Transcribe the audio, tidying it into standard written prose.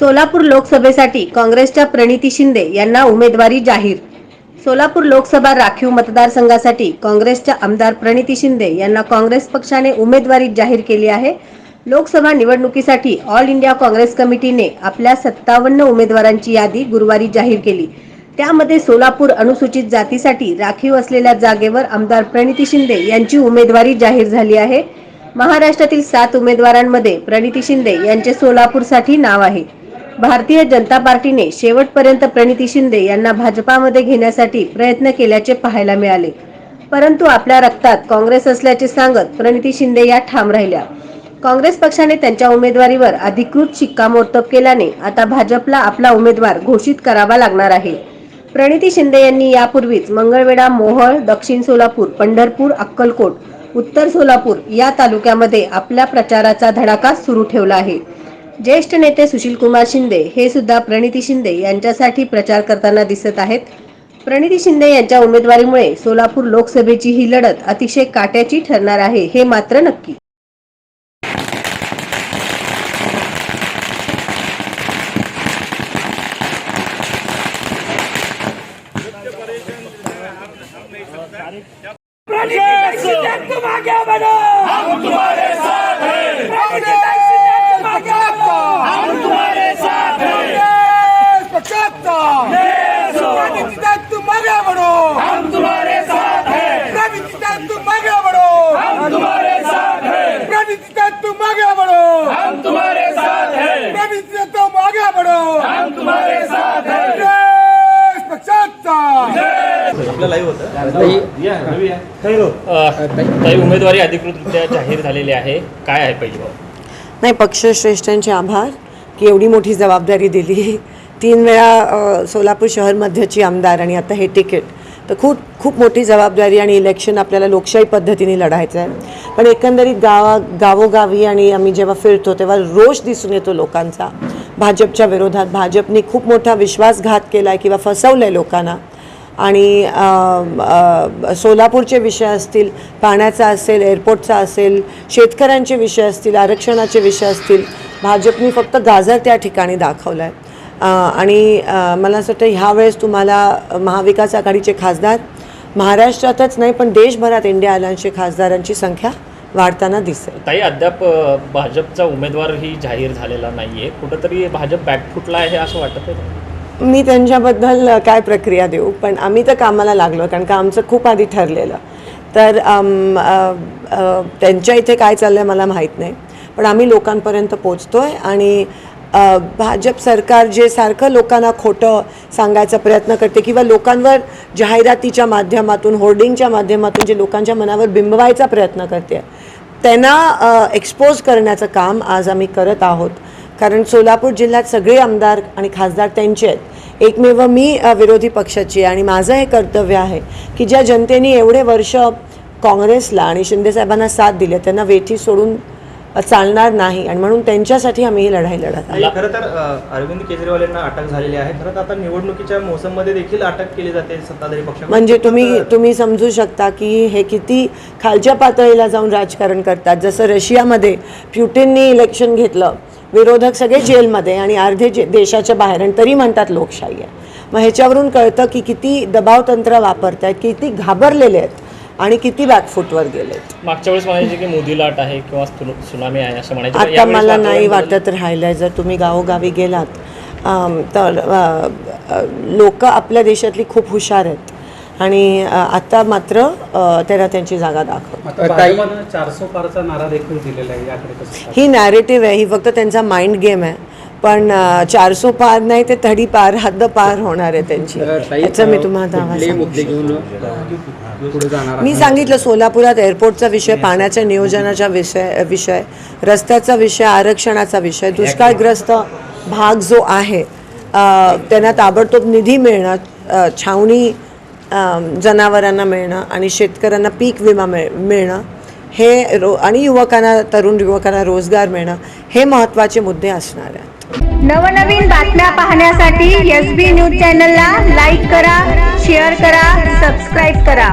सोलापूर लोकसभेसाठी काँग्रेसच्या प्रणिती शिंदे यांना उमेदवारी जाहीर। सोलापूर लोकसभा राखीव मतदारसंघासाठी काँग्रेसच्या आमदार प्रणिती शिंदे यांना काँग्रेस पक्षाने उमेदवारी जाहीर केली आहे। लोकसभा निवडणुकीसाठी ऑल इंडिया काँग्रेस कमिटीने आपल्या 57 उमेदवारांची यादी गुरुवारी जाहीर केली। त्यामध्ये सोलापूर अनुसूचित जातीसाठी राखीव असलेल्या जागेवर आमदार प्रणिती शिंदे यांची उमेदवारी जाहीर झाली आहे। महाराष्ट्रातील 7 उमेदवारांमध्ये प्रणिती शिंदे यांचे सोलापूरसाठी नाव आहे। भारतीय जनता पार्टीने शेवटपर्यंत प्रणिती शिंदे यांना भाजपामध्ये घेण्यासाठी प्रयत्न केल्याचे पाहायला मिळाले, परंतु आपल्या रक्तात काँग्रेस असल्याचे सांगत प्रणिती शिंदे या ठाम राहिल्या। काँग्रेस पक्षाने त्यांच्या उमेदवारीवर अधिकृत शिक्कामोर्तब केल्याने आता भाजपला आपला उमेदवार घोषित करावा लागणार आहे। प्रणिती शिंदे यांनी यापूर्वीच मंगळवेढा, मोहोळ, दक्षिण सोलापूर, पंढरपूर, अक्कलकोट, उत्तर सोलापूर या तालुक्यामध्ये आपल्या प्रचाराचा धडाका सुरू ठेवला आहे। ज्येष्ठ नेते सुशीलकुमार शिंदे हे सुद्धा प्रणिती शिंदे यांच्यासाठी प्रचार करताना दिसत आहेत। प्रणिती शिंदे यांच्या उमेदवारीमुळे सोलापूर लोकसभेची ही लढत अतिशय काट्याची ठरणार आहे, हे मात्र नक्की। तुम आगे बढ़ो, हम तुम्हारे साथ हैं। हम तुम्हारे साथ हैं। तुम आगे बढ़ो, हम तुम्हारे साथ हैं। तुम आगे बढ़ो, हम तुम्हारे साथ हैं। तुम आगे बढ़ो, हम तुम्हारे साथ हैं। तुम आगे बढ़ो, हम तुम्हारे साथ हैं। ताई, उमेदवारी अधिकृतरित्या जाहीर झालेली आहे, काय आहे पहिली बाब? नाही, पक्षश्रेष्ठांचे आभार की एवढी मोठी जबाबदारी दिली। 3 वेळा सोलापूर शहर मध्यची आमदार आणि आता हे तिकीट, तर खूप मोठी जबाबदारी आणि इलेक्शन आपल्याला लोकशाही पद्धतीने लढायचं आहे। पण एकंदरीत गावोगावी आणि आम्ही जेव्हा फिरतो तेव्हा रोष दिसून येतो लोकांचा भाजपच्या विरोधात। भाजपने खूप मोठा विश्वासघात केला आहे किंवा फसवलं आहे लोकांना। आणि सोलापूरचे विषय असतील, पाण्याचा असेल, एअरपोर्टचा असेल, शेतकऱ्यांचे विषय असतील, आरक्षणाचे विषय असतील, भाजपने फक्त गाजर त्या ठिकाणी दाखवलं आहे। आणि मला असं वाटतं ह्यावेळेस तुम्हाला महाविकास आघाडीचे खासदार महाराष्ट्रातच नाही पण देशभरात इंडिया अलायन्सचे खासदारांची संख्या वाढताना दिसेल। ताई, अद्याप भाजपचा उमेदवारही जाहीर झालेला नाहीये, कुठंतरी भाजप बॅकफुटला आहे असं वाटत आहे? मी त्यांच्याबद्दल काय प्रक्रिया देऊ, पण आम्ही तर कामाला लागलो, कारण का आमचं खूप आधी ठरलेलं। तर त्यांच्या इथे काय चाललं आहे मला माहीत नाही, पण आम्ही लोकांपर्यंत पोचतो आहे। आणि भाजप सरकार जे सारखं लोकांना खोटं सांगायचा प्रयत्न करते किंवा लोकांवर जाहिरातीच्या माध्यमातून, होर्डिंगच्या माध्यमातून जे लोकांच्या मनावर बिंबवायचा प्रयत्न करते, त्यांना एक्सपोज करण्याचं काम आज आम्ही करत आहोत। कारण सोलापूर जिल्ह्यात सगळे आमदार आणि खासदार त्यांचे आहेत, एकमेव मी विरोधी पक्षाची। आणि माझं हे कर्तव्य आहे की ज्या जनतेने एवढे वर्ष काँग्रेसला आणि शिंदेसाहेबांना साथ दिली, त्यांना वेठी सोडून चालणार नाही, आणि म्हणून त्यांच्यासाठी आम्ही ही लढाई लढत आहोत। खरं तर अरविंद केजरीवाल यांना अटक झालेली आहे। खरं तर आता निवडणुकीच्या मोसममध्ये देखील अटक केली जाते सत्ताधारी पक्ष। म्हणजे तुम्ही समजू शकता की हे किती खालच्या पातळीला जाऊन राजकारण करतात। जसं रशियामध्ये प्युटिननी इलेक्शन घेतलं, विरोधक सगळे जेलमध्ये आणि अर्धे देशाच्या बाहेर, आणि तरी म्हणतात लोकशाही आहे। मग ह्याच्यावरून कळतं की किती दबाव तंत्र वापरत आहेत, किती घाबरलेले आहेत आणि किती बॅकफुटवर गेलेत। मागच्या वेळेस म्हणायचे की मोदी लाट आहे किंवा सुनामी आहे असं म्हणायचं, आता मला नाही वाटत राहिलंय। जर तुम्ही गावोगावी गेलात तर लोक आपल्या देशातली खूप हुशार आहेत, आणि आता मात्र त्यांना त्यांची जागा दाखव। 400 पारचा नारा देखील दिलेला आहे, याकडे कसं? ही नॅरेटिव्ह आहे, ही फक्त त्यांचा माइंड गेम आहे। पण 400 पार नाही, ते तडी पार, हद्द पार होणार आहे त्यांची। याचं मी तुम्हाला मी सांगितलं, सोलापुरात एअरपोर्टचा विषय, पाण्याच्या नियोजनाचा विषय, रस्त्याचा विषय, आरक्षणाचा विषय, दुष्काळग्रस्त भाग जो आहे त्यांना ताबडतोब निधी मिळणं, छावणी जनावरांना मिळणं आणि शेतकऱ्यांना पीक विमा मिळणं, हे आणि तरुण युवकांना रोजगार मिळणं, हे महत्त्वाचे मुद्दे असणार आहेत। नवनवीन बातम्या पाहण्यासाठी SB न्यूज चॅनलला लाईक करा, शेअर करा, सबस्क्राईब करा।